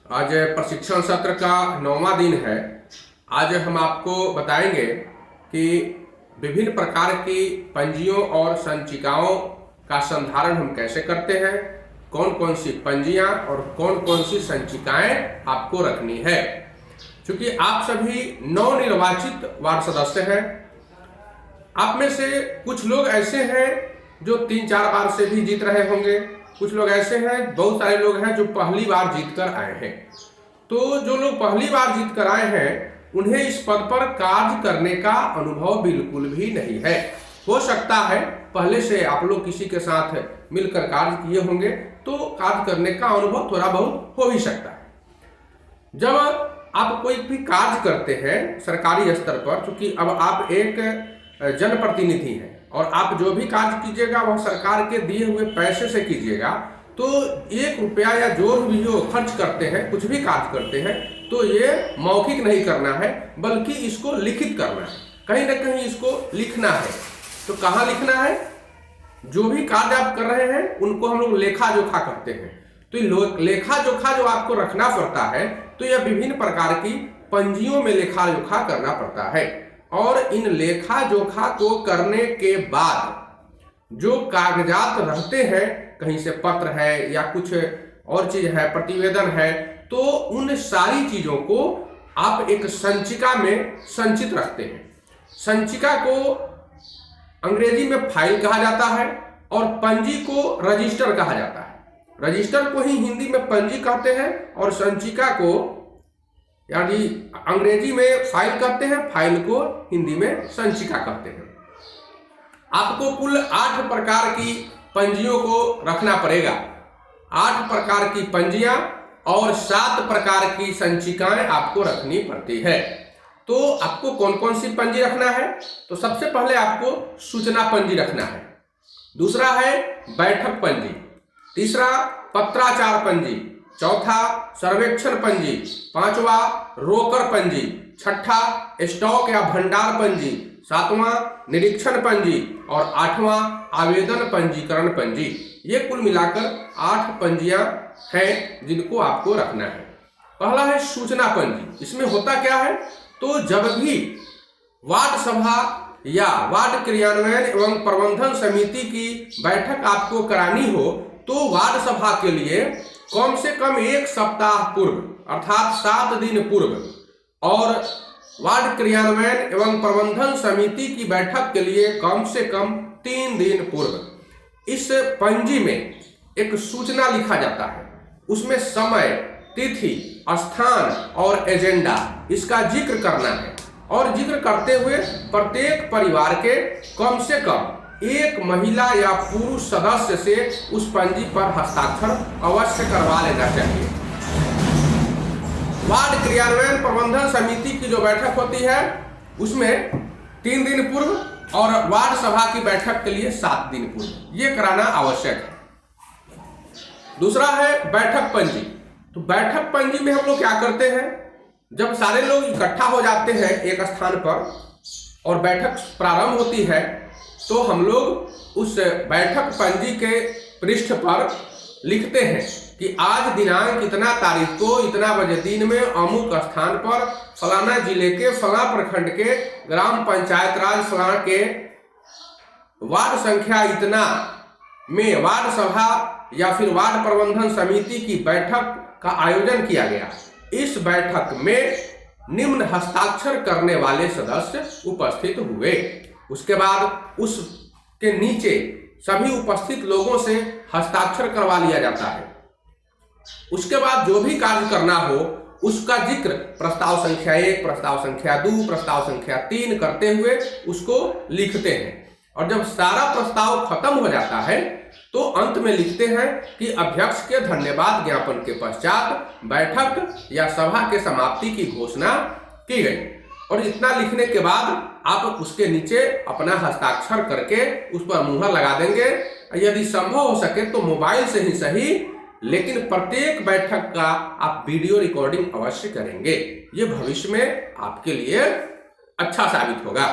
आज प्रशिक्षण सत्र का 9वां दिन है। आज हम आपको बताएंगे कि विभिन्न प्रकार की पंजियों और संचिकाओं का संधारण हम कैसे करते हैं, कौन कौन सी पंजियां और कौन कौन सी संचिकाएं आपको रखनी है। क्योंकि आप सभी नवनिर्वाचित वार्ड सदस्य हैं, आप में से कुछ लोग ऐसे हैं जो 3-4 बार से भी जीत रहे होंगे, कुछ लोग ऐसे हैं, बहुत सारे लोग हैं जो पहली बार जीत कर आए हैं। तो जो लोग पहली बार जीत कर आए हैं उन्हें इस पद पर कार्य करने का अनुभव बिल्कुल भी नहीं है। हो सकता है पहले से आप लोग किसी के साथ मिलकर कार्य किए होंगे तो कार्य करने का अनुभव थोड़ा बहुत हो भी सकता है। जब आप कोई भी कार्य करते हैं सरकारी स्तर पर, क्योंकि अब आप एक जनप्रतिनिधि हैं और आप जो भी कार्य कीजिएगा वह सरकार के दिए हुए पैसे से कीजिएगा, तो 1 रुपया या जो भी जो खर्च करते हैं, कुछ भी कार्य करते हैं, तो ये मौखिक नहीं करना है बल्कि इसको लिखित करना है, कहीं ना कहीं इसको लिखना है। तो कहाँ लिखना है? जो भी कार्य आप कर रहे हैं उनको हम लोग लेखा जोखा कहते हैं। तो लेखा जोखा जो आपको रखना पड़ता है, तो यह विभिन्न प्रकार की पंजियों में लेखा जोखा करना पड़ता है। और इन लेखा जोखा को करने के बाद जो कागजात रहते हैं, कहीं से पत्र है या कुछ और चीज है, प्रतिवेदन है, तो उन सारी चीजों को आप एक संचिका में संचित रखते हैं। संचिका को अंग्रेजी में फाइल कहा जाता है और पंजी को रजिस्टर कहा जाता है। रजिस्टर को ही हिंदी में पंजी कहते हैं और संचिका को यानी अंग्रेजी में फाइल कहते हैं, फाइल को हिंदी में संचिका कहते हैं। आपको कुल 8 प्रकार की पंजियों को रखना पड़ेगा। 8 प्रकार की पंजियां और 7 प्रकार की संचिकाएं आपको रखनी पड़ती है। तो आपको कौन कौन सी पंजी रखना है? तो सबसे पहले आपको सूचना पंजी रखना है, दूसरा है बैठक पंजी, तीसरा पत्राचार पंजी, चौथा सर्वेक्षण पंजी, 5वां रोकर पंजी, 6ठा स्टॉक या भंडार पंजी, 7वां निरीक्षण पंजी और 8वां आवेदन पंजीकरण पंजी। ये कुल मिलाकर 8 पंजियां हैं जिनको आपको रखना है। पहला है सूचना पंजी। इसमें होता क्या है? तो जब भी वार्ड सभा या वार्ड क्रियान्वयन एवं प्रबंधन समिति की बैठक आपको करानी हो, तो वार्ड सभा के लिए कम से कम 1 सप्ताह पूर्व अर्थात 7 दिन पूर्व और वार्ड क्रियान्वयन एवं प्रबंधन समिति की बैठक के लिए कम से कम 3 दिन पूर्व इस पंजी में एक सूचना लिखा जाता है। उसमें समय, तिथि, स्थान और एजेंडा इसका जिक्र करना है और जिक्र करते हुए प्रत्येक परिवार के कम से कम 1 महिला या पुरुष सदस्य से उस पंजी पर हस्ताक्षर अवश्य करवा लेना चाहिए। वार्ड क्रियान्वयन प्रबंधन समिति की जो बैठक होती है उसमें 3 दिन पूर्व और वार्ड सभा की बैठक के लिए 7 दिन पूर्व ये कराना आवश्यक है। दूसरा है बैठक पंजी। तो बैठक पंजी में हम लोग क्या करते हैं? जब सारे लोग इकट्ठा हो जाते हैं एक स्थान पर और बैठक प्रारंभ होती है, तो हम लोग उस बैठक पंजी के पृष्ठ पर लिखते हैं कि आज दिनांक इतना तारीख को इतना बजे दिन में अमुक स्थान पर फलाना जिले के फला प्रखंड के ग्राम पंचायत राज फलाना के वार्ड संख्या इतना में वार्ड सभा या फिर वार्ड प्रबंधन समिति की बैठक का आयोजन किया गया। इस बैठक में निम्न हस्ताक्षर करने वाले सदस्य उपस्थित हुए। उसके बाद उसके नीचे सभी उपस्थित लोगों से हस्ताक्षर करवा लिया जाता है। उसके बाद जो भी कार्य करना हो उसका जिक्र प्रस्ताव संख्या 1, प्रस्ताव संख्या 2, प्रस्ताव संख्या 3 करते हुए उसको लिखते हैं। और जब सारा प्रस्ताव खत्म हो जाता है तो अंत में लिखते हैं कि अध्यक्ष के धन्यवाद ज्ञापन के पश्चात बैठक या सभा के समाप्ति की घोषणा की गई। और इतना लिखने के बाद आप उसके नीचे अपना हस्ताक्षर करके उस पर मुहर लगा देंगे। यदि संभव हो सके तो मोबाइल से ही सही, लेकिन प्रत्येक बैठक का आप वीडियो रिकॉर्डिंग अवश्य करेंगे। ये भविष्य में आपके लिए अच्छा साबित होगा।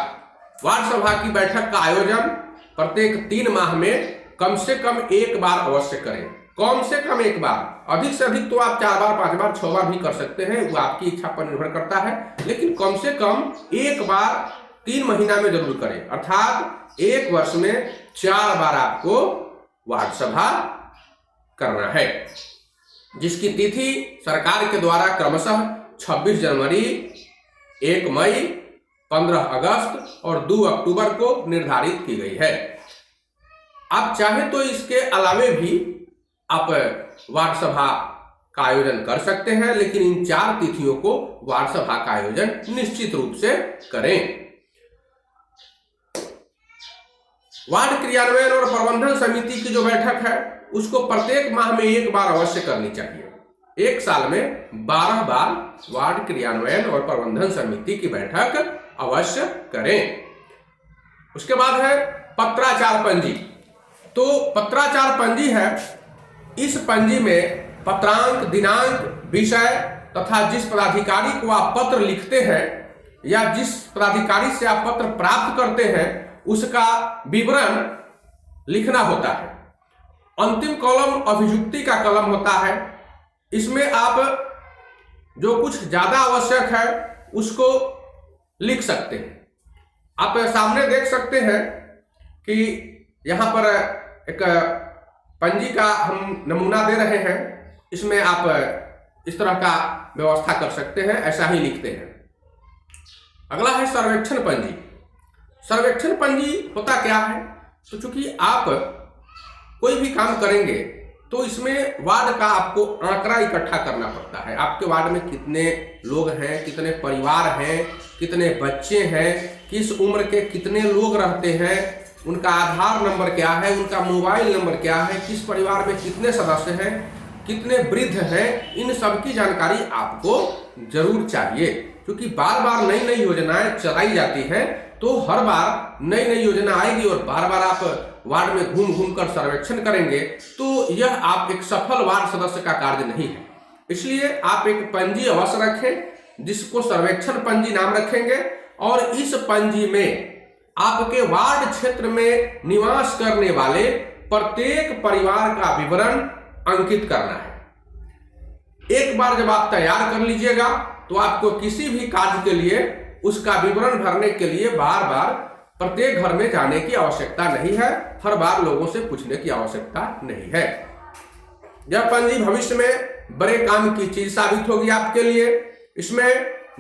वार्ड सभा की बैठक का आयोजन प्रत्येक 3 माह में कम से कम 1 बार अवश्य करें। कम से कम एक बार, अधिक से अधिक तो आप 4 बार 5 बार 6 बार भी कर सकते हैं, वो आपकी इच्छा पर निर्भर करता है, लेकिन कम से कम एक बार 3 महीना में जरूर करें। अर्थात एक वर्ष में 4 बार आपको वार्ड सभा करना है, जिसकी तिथि सरकार के द्वारा क्रमशः 26 जनवरी, 1 मई, 15 अगस्त और 2 अक्टूबर को निर्धारित की गई है। आप चाहे तो इसके अलावे भी आप वार्ड सभा का आयोजन कर सकते हैं, लेकिन इन 4 तिथियों को वार्ड सभा का आयोजन निश्चित रूप से करें। वार्ड क्रियान्वयन और प्रबंधन समिति की जो बैठक है उसको प्रत्येक माह में 1 बार अवश्य करनी चाहिए। 1 साल में 12 बार वार्ड क्रियान्वयन और प्रबंधन समिति की बैठक अवश्य करें। उसके बाद है पत्राचार पंजी। तो पत्राचार पंजी है, इस पंजी में पत्रांक, दिनांक, विषय तथा जिस पदाधिकारी को आप पत्र लिखते हैं या जिस पदाधिकारी से आप पत्र प्राप्त करते हैं उसका विवरण लिखना होता है। अंतिम कॉलम अभियुक्ति का कॉलम होता है। इसमें आप जो कुछ ज्यादा आवश्यक है उसको लिख सकते हैं। आप सामने देख सकते हैं कि यहाँ पर एक पंजी का हम नमूना दे रहे हैं। इसमें आप इस तरह का व्यवस्था कर सकते हैं, ऐसा ही लिखते हैं। अगला है सर्वेक्षण पंजी। सर्वेक्षण पंजी होता क्या है? तो चूंकि आप कोई भी काम करेंगे तो इसमें वार्ड का आपको आंकड़ा इकट्ठा करना पड़ता है। आपके वार्ड में कितने लोग हैं, कितने परिवार हैं, कितने बच्चे हैं, किस उम्र के कितने लोग रहते हैं, उनका आधार नंबर क्या है, उनका मोबाइल नंबर क्या है, किस परिवार में कितने सदस्य हैं, कितने वृद्ध हैं, इन सब की जानकारी आपको जरूर चाहिए। क्योंकि बार बार नई नई योजनाएं चलाई जाती हैं, तो हर बार नई नई योजना आएगी और बार बार आप वार्ड में घूम घूम कर सर्वेक्षण करेंगे तो यह आप एक सफल वार्ड सदस्य का कार्य नहीं है। इसलिए आप एक पंजी अवश्य रखें जिसको सर्वेक्षण पंजी नाम रखेंगे, और इस पंजी में आपके वार्ड क्षेत्र में निवास करने वाले प्रत्येक परिवार का विवरण अंकित करना है। एक बार जब आप तैयार कर लीजिएगा तो आपको किसी भी कार्य के लिए उसका विवरण भरने के लिए बार बार प्रत्येक घर में जाने की आवश्यकता नहीं है, हर बार लोगों से पूछने की आवश्यकता नहीं है। यह पंजी भविष्य में बड़े काम की चीज साबित होगी आपके लिए। इसमें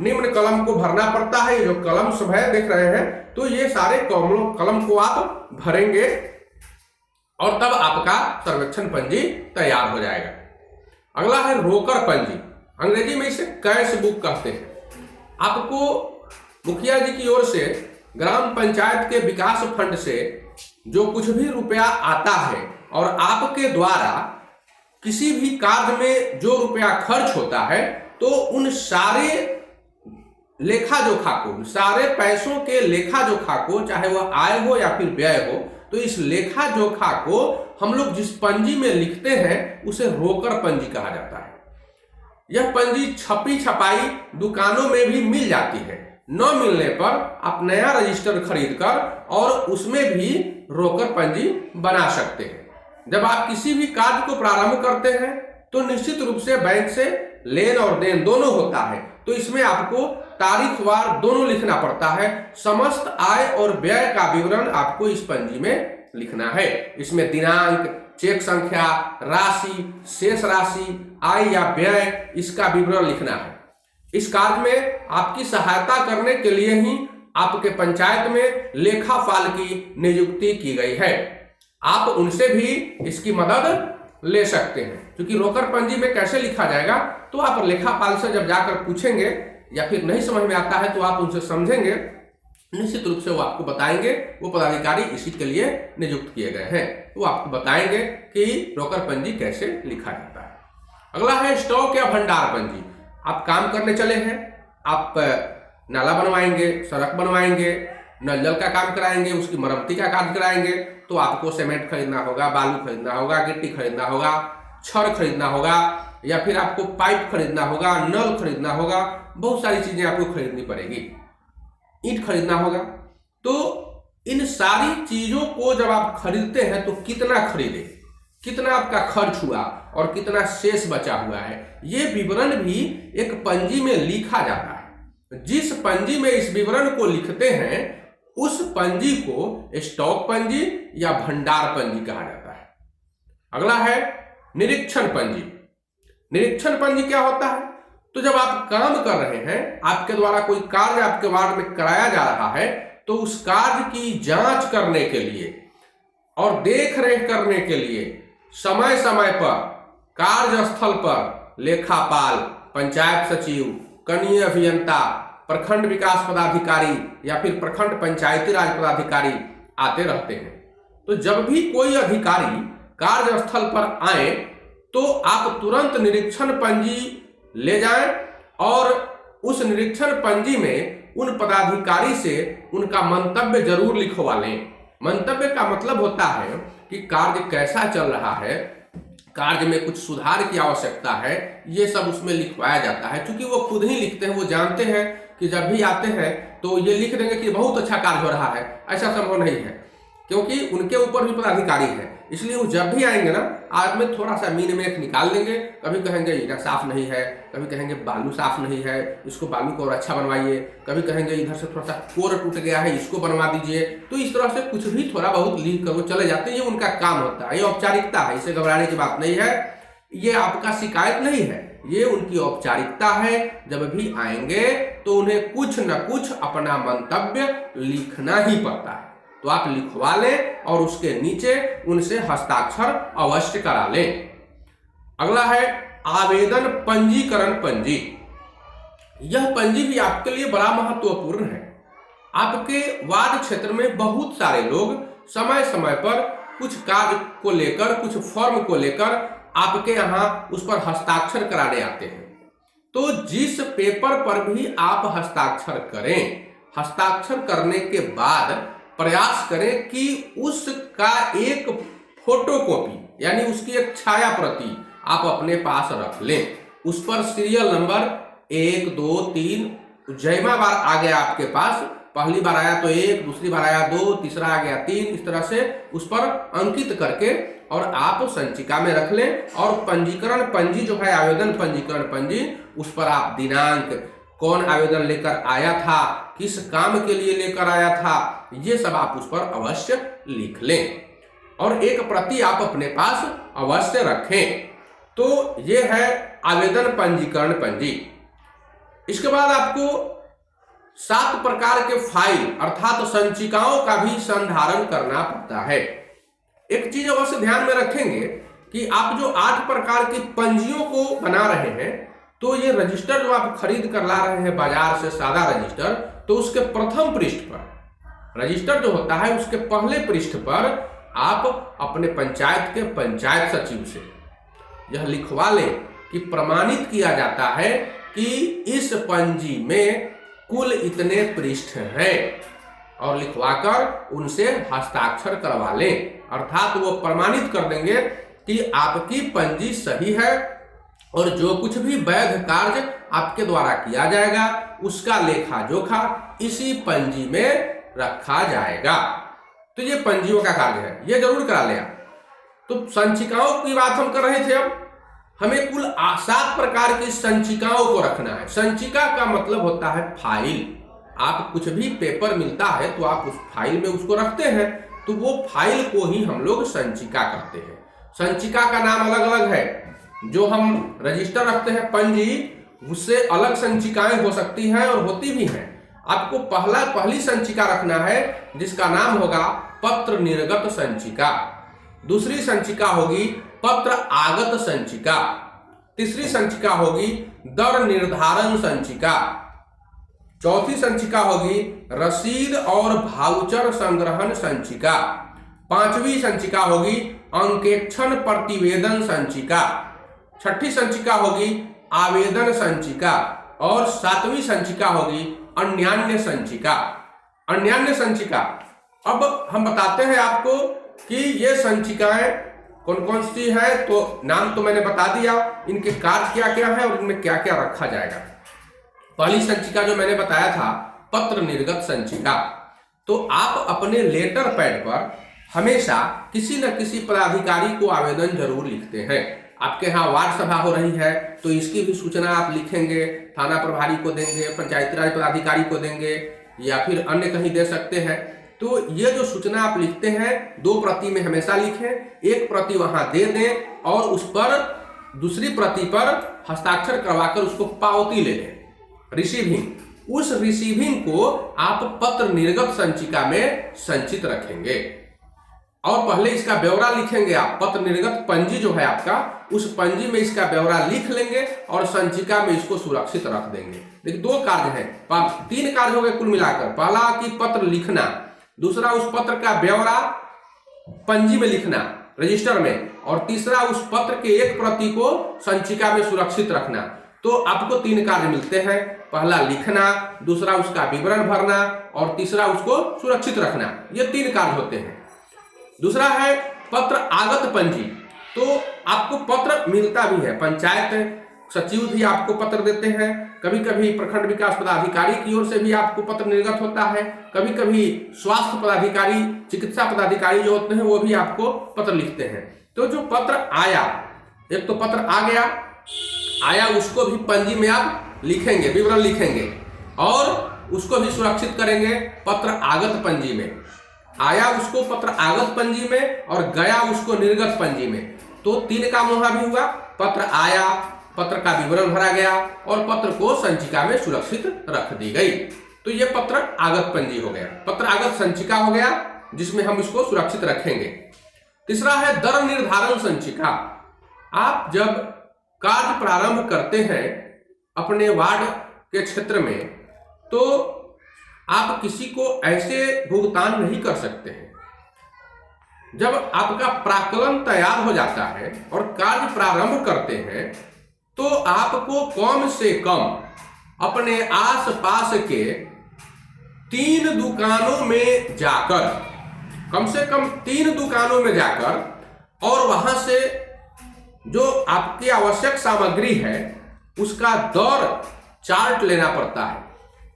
निम्न कलम को भरना पड़ता है। जो कलम सब है देख रहे हैं, तो ये सारे कलम को आप भरेंगे और तब आपका सर्वेक्षण पंजी तैयार हो जाएगा। अगला है रोकर पंजी। अंग्रेजी में इसे कैश बुक कहते हैं। आपको मुखिया जी की ओर से ग्राम पंचायत के विकास फंड से जो कुछ भी रुपया आता है और आपके द्वारा किसी भी कार्य में जो रुपया खर्च होता है, तो उन सारे लेखा जोखा को, सारे पैसों के लेखा जोखा को, चाहे वह आय हो या फिर व्यय हो, तो इस लेखा जोखा को हम लोग जिस पंजी में लिखते हैं उसे रोकर पंजी कहा जाता है। यह पंजी छपी छपाई दुकानों में भी मिल जाती है। न मिलने पर आप नया रजिस्टर खरीदकर और उसमें भी रोकर पंजी बना सकते हैं। जब आप किसी भी कार्य को प्रारंभ करते हैं तो निश्चित रूप से बैंक से लेन और देन दोनों होता है, तो इसमें आपको तारीखवार दोनों लिखना पड़ता है। समस्त आय और व्यय का विवरण आपको इस पंजी में लिखना है। इसमें दिनांक, चेक संख्या, राशि, शेष राशि, आय या व्यय, इसका विवरण लिखना है। इस कार्य में आपकी सहायता करने के लिए ही आपके पंचायत में लेखापाल की नियुक्ति की गई है। आप उनसे भी इसकी मदद ले सकते हैं। क्योंकि रोकर पंजी में कैसे लिखा जाएगा तो आप लेखापाल से जब जाकर पूछेंगे या फिर नहीं समझ में आता है तो आप उनसे समझेंगे, निश्चित रूप से वो आपको बताएंगे। वो पदाधिकारी इसी के लिए नियुक्त किए गए हैं, वो आपको बताएंगे कि रोकर पंजी कैसे लिखा जाता है। अगला है स्टॉक या भंडार पंजी। आप काम करने चले हैं, आप नाला बनवाएंगे, सड़क बनवाएंगे, नल जल का काम कराएंगे, उसकी मरम्मती का कार्य कराएंगे, तो आपको सीमेंट खरीदना होगा, बालू खरीदना होगा, गिट्टी खरीदना होगा, छड़ खरीदना होगा, या फिर आपको पाइप खरीदना होगा, नल खरीदना होगा, बहुत सारी चीजें आपको खरीदनी पड़ेगी, ईंट खरीदना होगा। तो इन सारी चीजों को जब आप खरीदते हैं तो कितना खरीदे, कितना आपका खर्च हुआ और कितना शेष बचा हुआ है, ये विवरण भी एक पंजी में लिखा जाता है। जिस पंजी में इस विवरण को लिखते हैं उस पंजी को स्टॉक पंजी या भंडार पंजी कहा जाता है। अगला है निरीक्षण पंजी। निरीक्षण पंजी क्या होता है? तो जब आप काम कर रहे हैं, आपके द्वारा कोई कार्य आपके वार्ड में कराया जा रहा है, तो उस कार्य की जांच करने के लिए और देख रेख करने के लिए समय समय पर कार्यस्थल पर लेखापाल, पंचायत सचिव, कनीय अभियंता, प्रखंड विकास पदाधिकारी या फिर प्रखंड पंचायती राज पदाधिकारी आते रहते हैं। तो जब भी कोई अधिकारी कार्यस्थल पर आए तो आप तुरंत निरीक्षण पंजी ले जाएं और उस निरीक्षण पंजी में उन पदाधिकारी से उनका मंतव्य जरूर लिखवा लें। मंतव्य का मतलब होता है कि कार्य कैसा चल रहा है, कार्य में कुछ सुधार की आवश्यकता है, ये सब उसमें लिखवाया जाता है। क्योंकि वो खुद ही लिखते हैं, वो जानते हैं कि जब भी आते हैं तो ये लिख देंगे कि बहुत अच्छा कार्य हो रहा है, ऐसा संभव नहीं है, क्योंकि उनके ऊपर भी पदाधिकारी है। इसलिए वो जब भी आएंगे ना, आज में थोड़ा सा मीन में निकाल देंगे। कभी कहेंगे ईटा साफ नहीं है, कभी कहेंगे बालू साफ नहीं है, इसको बालू को और अच्छा बनवाइए, कभी कहेंगे इधर से थोड़ा सा कोर टूट गया है, इसको बनवा दीजिए। तो इस तरह से कुछ भी थोड़ा बहुत लिख कर वो चले जाते हैं। ये उनका काम होता है, ये औपचारिकता है, इससे घबराने की बात नहीं है। ये आपका शिकायत नहीं है, ये उनकी औपचारिकता है। जब भी आएंगे तो उन्हें कुछ न कुछ अपना मंतव्य लिखना ही पड़ता है। तो आप लिखवा लें और उसके नीचे उनसे हस्ताक्षर अवश्य करा लें। अगला है आवेदन पंजीकरण पंजी। यह पंजी भी आपके लिए बड़ा महत्वपूर्ण है। आपके वार्ड क्षेत्र में बहुत सारे लोग समय समय पर कुछ कार्य को लेकर, कुछ फॉर्म को लेकर आपके यहाँ उस पर हस्ताक्षर कराने आते हैं। तो जिस पेपर पर भी आप हस्ताक्षर करें, हस्ताक्षर करने के बाद प्रयास करें कि उसका एक फोटोकॉपी यानी उसकी एक छाया प्रति आप अपने पास रख लें। उस पर सीरियल नंबर 1, 2, 3 जैमा बार आ गया आपके पास, पहली बार आया तो 1, दूसरी बार आया 2, तीसरा आ गया 3, इस तरह से उस पर अंकित करके और आप संचिका में रख लें। और पंजीकरण पंजी जो है, आवेदन पंजीकरण पंजी, उस पर आप दिनांक, कौन आवेदन लेकर आया था, किस काम के लिए लेकर आया था, ये सब आप उस पर अवश्य लिख लें और एक प्रति आप अपने पास अवश्य रखें। तो ये है आवेदन पंजीकरण पंजी। इसके बाद आपको 7 प्रकार के फाइल अर्थात संचिकाओं का भी संधारण करना पड़ता है। एक चीज अवश्य ध्यान में रखेंगे कि आप जो 8 प्रकार की पंजियों को बना रहे हैं, तो ये रजिस्टर जो आप खरीद कर ला रहे हैं बाजार से, सादा रजिस्टर, तो उसके प्रथम पृष्ठ पर रजिस्टर जो होता है उसके पहले पृष्ठ पर आप अपने पंचायत के पंचायत सचिव से यह लिखवा लें कि प्रमाणित किया जाता है कि इस पंजी में कुल इतने पृष्ठ हैं, और लिखवाकर उनसे हस्ताक्षर करवा लें। अर्थात वो प्रमाणित कर देंगे कि आपकी पंजी सही है और जो कुछ भी वैध कार्य आपके द्वारा किया जाएगा उसका लेखा जोखा इसी पंजी में रखा जाएगा। तो ये पंजियों का कार्य है, ये जरूर करा लें आप। तो संचिकाओं की बात हम कर रहे थे। अब हमें कुल 7 प्रकार की संचिकाओं को रखना है। संचिका का मतलब होता है फाइल। आप कुछ भी पेपर मिलता है तो आप उस फाइल में उसको रखते हैं, तो वो फाइल को ही हम लोग संचिका कहते हैं। संचिका का नाम अलग अलग है। जो हम रजिस्टर रखते हैं पंजी, उससे अलग संचिकाएं हो सकती हैं और होती भी हैं। आपको पहली संचिका रखना है जिसका नाम होगा पत्र निर्गत संचिका। दूसरी संचिका होगी पत्र आगत संचिका। तीसरी संचिका होगी दर निर्धारण संचिका। चौथी संचिका होगी रसीद और भाउचर संग्रहण संचिका। 5वीं संचिका होगी अंकेक्षण प्रतिवेदन संचिका। 6ठी संचिका होगी आवेदन संचिका और 7वीं संचिका होगी अन्यान्य संचिका। अन्यान्य संचिका, अब हम बताते हैं आपको कि ये संचिकाएं कौन कौन सी है। तो नाम तो मैंने बता दिया, इनके कार्य क्या क्या है और इनमें क्या क्या रखा जाएगा। पहली संचिका जो मैंने बताया था पत्र निर्गत संचिका। तो आप अपने लेटर पैड पर हमेशा किसी न किसी पदाधिकारी को आवेदन जरूर लिखते हैं। आपके यहाँ वार्ड सभा हो रही है तो इसकी भी सूचना आप लिखेंगे, थाना प्रभारी को देंगे, पंचायती राज पदाधिकारी को देंगे या फिर अन्य कहीं दे सकते हैं। तो ये जो सूचना आप लिखते हैं 2 प्रति में हमेशा लिखें, 1 प्रति वहां दे दें और उस पर दूसरी प्रति पर हस्ताक्षर करवाकर उसको पावती ले लें, रिसीविंग। उस रिसीविंग को आप पत्र निर्गत संचिका में संचित रखेंगे और पहले इसका ब्यौरा लिखेंगे। आप पत्र निर्गत पंजी जो है आपका, उस पंजी में इसका ब्यौरा लिख लेंगे और संचिका में इसको सुरक्षित रख देंगे। देखिए 2 कार्य हैं, 3 कार्य हो गए कुल मिलाकर। पहला कि पत्र लिखना, दूसरा उस पत्र का ब्यौरा पंजी में लिखना रजिस्टर में, और तीसरा उस पत्र के 1 प्रति को संचिका में सुरक्षित रखना। तो आपको 3 कार्य मिलते हैं, पहला लिखना, दूसरा उसका विवरण भरना और तीसरा उसको सुरक्षित रखना। ये 3 कार्य होते हैं। दूसरा है पत्र आगत पंजी। तो आपको पत्र मिलता भी है, पंचायत सचिव भी आपको पत्र देते हैं, कभी कभी प्रखंड विकास पदाधिकारी की ओर से भी आपको पत्र निर्गत होता है, कभी कभी स्वास्थ्य पदाधिकारी, चिकित्सा पदाधिकारी जो होते हैं वो भी आपको पत्र लिखते हैं। तो जो पत्र आया, एक तो पत्र आ गया, आया उसको भी पंजी में आप लिखेंगे, विवरण लिखेंगे और उसको भी सुरक्षित करेंगे पत्र आगत पंजी में। आया उसको पत्र आगत पंजी में और गया उसको निर्गत पंजी में। तो 3 काम वहां भी हुआ, पत्र आया, पत्र का विवरण भरा गया और पत्र को संचिका में सुरक्षित रख दी गई। तो ये पत्र आगत पंजी हो गया, पत्र आगत संचिका हो गया जिसमें हम इसको सुरक्षित रखेंगे। तीसरा है दर निर्धारण संचिका। आप जब कार्य प्रारंभ करते हैं अपने वार्ड के क्षेत्र में तो आप किसी को ऐसे भुगतान नहीं कर सकते हैं। जब आपका प्राक्कलन तैयार हो जाता है और कार्य प्रारंभ करते हैं तो आपको कम से कम अपने आसपास के 3 दुकानों में जाकर, कम से कम 3 दुकानों में जाकर और वहां से जो आपकी आवश्यक सामग्री है उसका दर चार्ट लेना पड़ता है।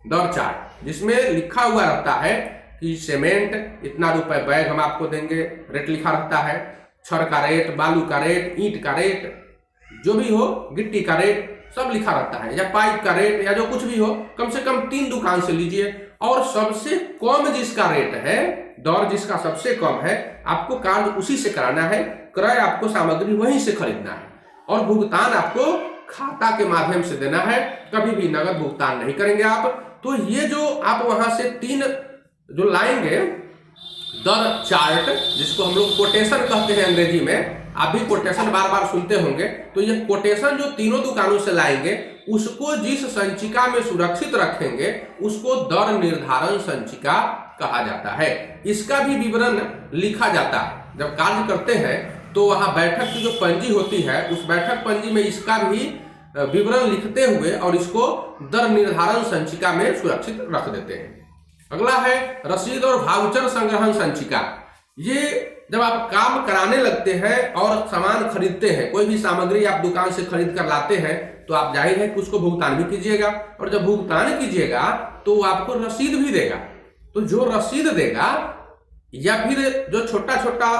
दर चार्ट जिसमें लिखा हुआ रहता है कि सीमेंट इतना रुपए बैग हम आपको देंगे, रेट लिखा रहता है, छड़ का रेट, बालू का रेट, ईंट का रेट, जो भी हो, गिट्टी का रेट सब लिखा रहता है, या पाइप का रेट या जो कुछ भी हो, कम से कम 3 दुकान से लीजिए और सबसे कम जिसका रेट है, दर जिसका सबसे कम है, आपको कार्य उसी से कराना है, क्रय आपको सामग्री वहीं से खरीदना है और भुगतान आपको खाता के माध्यम से देना है, कभी भी नगद भुगतान नहीं करेंगे आप। तो ये जो आप वहां से 3 जो लाएंगे दर चार्ट, जिसको हम लोग कोटेशन कहते हैं अंग्रेजी में, आप भी कोटेशन बार बार सुनते होंगे। तो ये कोटेशन जो 3 दुकानों से लाएंगे उसको जिस संचिका में सुरक्षित रखेंगे उसको दर निर्धारण संचिका कहा जाता है। इसका भी विवरण लिखा जाता है। जब कार्य करते हैं तो वहां बैठक की जो पंजी होती है उस बैठक पंजी में इसका भी विवरण लिखते हुए और इसको दर निर्धारण संचिका में सुरक्षित रख देते हैं। अगला है रसीद और वाउचर संग्रहण संचिका। ये जब आप काम कराने लगते हैं और सामान खरीदते हैं, कोई भी सामग्री आप दुकान से खरीद कर लाते हैं तो आप जाहिर है कि उसको भुगतान भी कीजिएगा और जब भुगतान कीजिएगा तो वो आपको रसीद भी देगा। तो जो रसीद देगा या फिर जो छोटा छोटा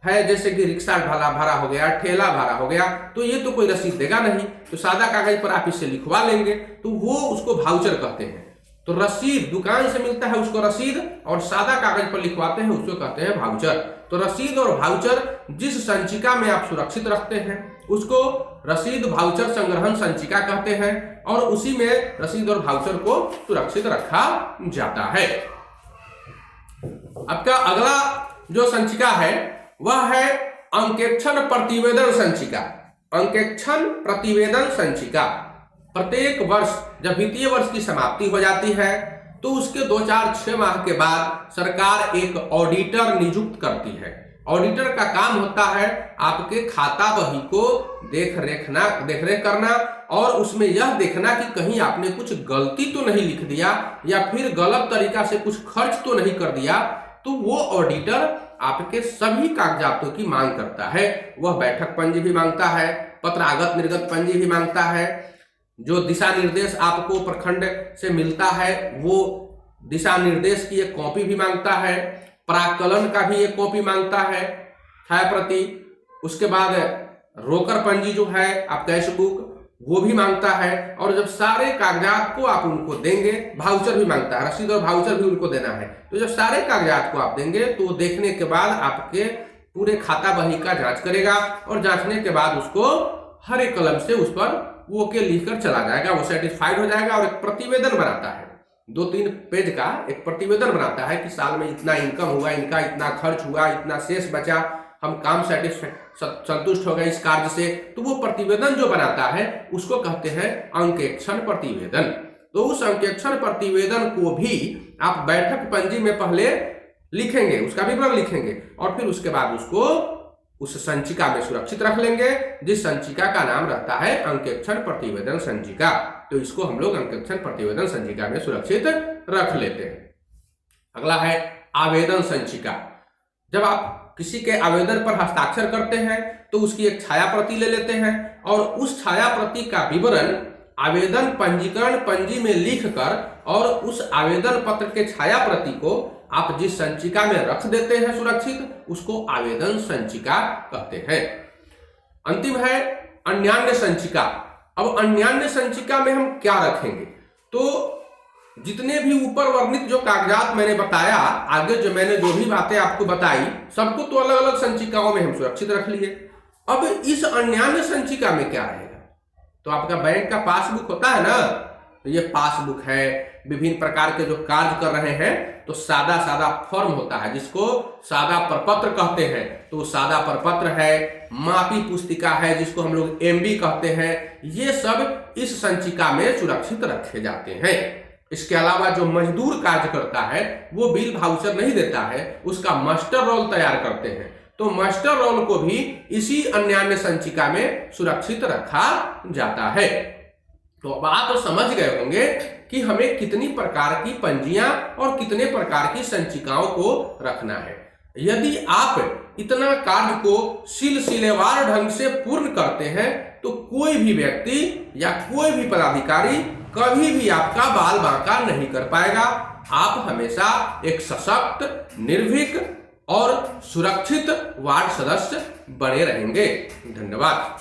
है जैसे कि रिक्शा भाड़ा हो गया, ठेला भाड़ा हो गया, तो ये तो कोई रसीद देगा नहीं, तो सादा कागज पर आप इससे लिखवा लेंगे तो वो उसको वाउचर कहते हैं। तो रसीद दुकान से मिलता है उसको रसीद और सादा कागज पर लिखवाते हैं उसको कहते हैं वाउचर। तो रसीद और वाउचर जिस संचिका में आप सुरक्षित रखते हैं उसको रसीद वाउचर संग्रहण संचिका कहते हैं और उसी में रसीद और वाउचर को सुरक्षित रखा जाता है। आपका अगला जो संचिका है वह है अंकेक्षण प्रतिवेदन संचिका। अंकेक्षण प्रतिवेदन संचिका प्रत्येक वर्ष जब वित्तीय वर्ष की समाप्ति हो जाती है तो उसके 2-4-6 माह के बाद सरकार एक ऑडिटर नियुक्त करती है। ऑडिटर का काम होता है आपके खाता बही को देख रेख करना और उसमें यह देखना कि कहीं आपने कुछ गलती तो नहीं लिख दिया या फिर गलत तरीका से कुछ खर्च तो नहीं कर दिया। तो वो ऑडिटर आपके सभी कागजातों की मांग करता है। वह बैठक पंजी भी मांगता है, पत्र आगत निर्गत पंजी भी मांगता है, जो दिशा निर्देश आपको प्रखंड से मिलता है वो दिशा निर्देश की एक कॉपी भी मांगता है, प्राक्कलन का भी एक कॉपी मांगता है, छाया प्रति। उसके बाद रोकर पंजी जो है आप कैश बुक वो भी मांगता है। और जब सारे कागजात को आप उनको देंगे, भाउचर भी मांगता है, रसीद और भाउचर भी उनको देना है। तो जब सारे कागजात को आप देंगे तो देखने के बाद आपके पूरे खाता बही का जांच करेगा और जांचने के बाद उसको हरे कलम से उस पर वो ओके लिखकर चला जाएगा, वो सेटिस्फाइड हो जाएगा और एक प्रतिवेदन बनाता है। 2-3 पेज का एक प्रतिवेदन बनाता है कि साल में इतना इनकम हुआ, इनका इतना खर्च हुआ, इतना शेष बचा, हम काम संतुष्ट हो गए इस कार्य से। तो वो प्रतिवेदन जो बनाता है उसको कहते हैं अंकेक्षण प्रतिवेदन। तो उस अंकेक्षण प्रतिवेदन को भी आप बैठक पंजी में पहले लिखेंगे, उसका विवरण लिखेंगे और फिर उसके बाद उसको उस संचिका में सुरक्षित रख लेंगे, जिस संचिका का नाम रहता है अंकेक्षण प्रतिवेदन संचिका। तो इसको हम लोग अंकेक्षण प्रतिवेदन संचिका में सुरक्षित रख लेते हैं। अगला है आवेदन संचिका। जब आप किसी के आवेदन पर हस्ताक्षर करते हैं तो उसकी एक छाया प्रति ले लेते हैं और उस छाया प्रति का विवरण आवेदन पंजीकरण पंजी में लिखकर और उस आवेदन पत्र के छाया प्रति को आप जिस संचिका में रख देते हैं सुरक्षित, उसको आवेदन संचिका कहते हैं। अंतिम है अन्यान्य संचिका। अब अन्यान्य संचिका में हम क्या रखेंगे? तो जितने भी ऊपर वर्णित जो कागजात मैंने बताया, आगे जो मैंने जो भी बातें आपको बताई, सबको तो अलग अलग संचिकाओं में हम सुरक्षित रख लिए। अब इस अन्यान्य संचिका में क्या रहेगा? तो आपका बैंक का पासबुक होता है ना, तो ये पासबुक है, विभिन्न प्रकार के जो कार्य कर रहे हैं तो सादा सादा फॉर्म होता है जिसको सादा प्रपत्र कहते हैं। तो सादा प्रपत्र है, मापी पुस्तिका है जिसको हम लोग एमबी कहते हैं, ये सब इस संचिका में सुरक्षित रखे जाते हैं। इसके अलावा जो मजदूर कार्य करता है वो बिल भाउचर नहीं देता है, उसका मास्टर रोल तैयार करते हैं, तो मास्टर रोल को भी इसी अन्यान्य संचिका में सुरक्षित रखा जाता है। तो अब आप समझ गए होंगे कि हमें कितनी प्रकार की पंजियां और कितने प्रकार की संचिकाओं को रखना है। यदि आप इतना कार्य को सिलसिलेवार ढंग से पूर्ण करते हैं तो कोई भी व्यक्ति या कोई भी पदाधिकारी कभी भी आपका बाल बांका नहीं कर पाएगा। आप हमेशा एक सशक्त, निर्भीक और सुरक्षित वार्ड सदस्य बने रहेंगे। धन्यवाद।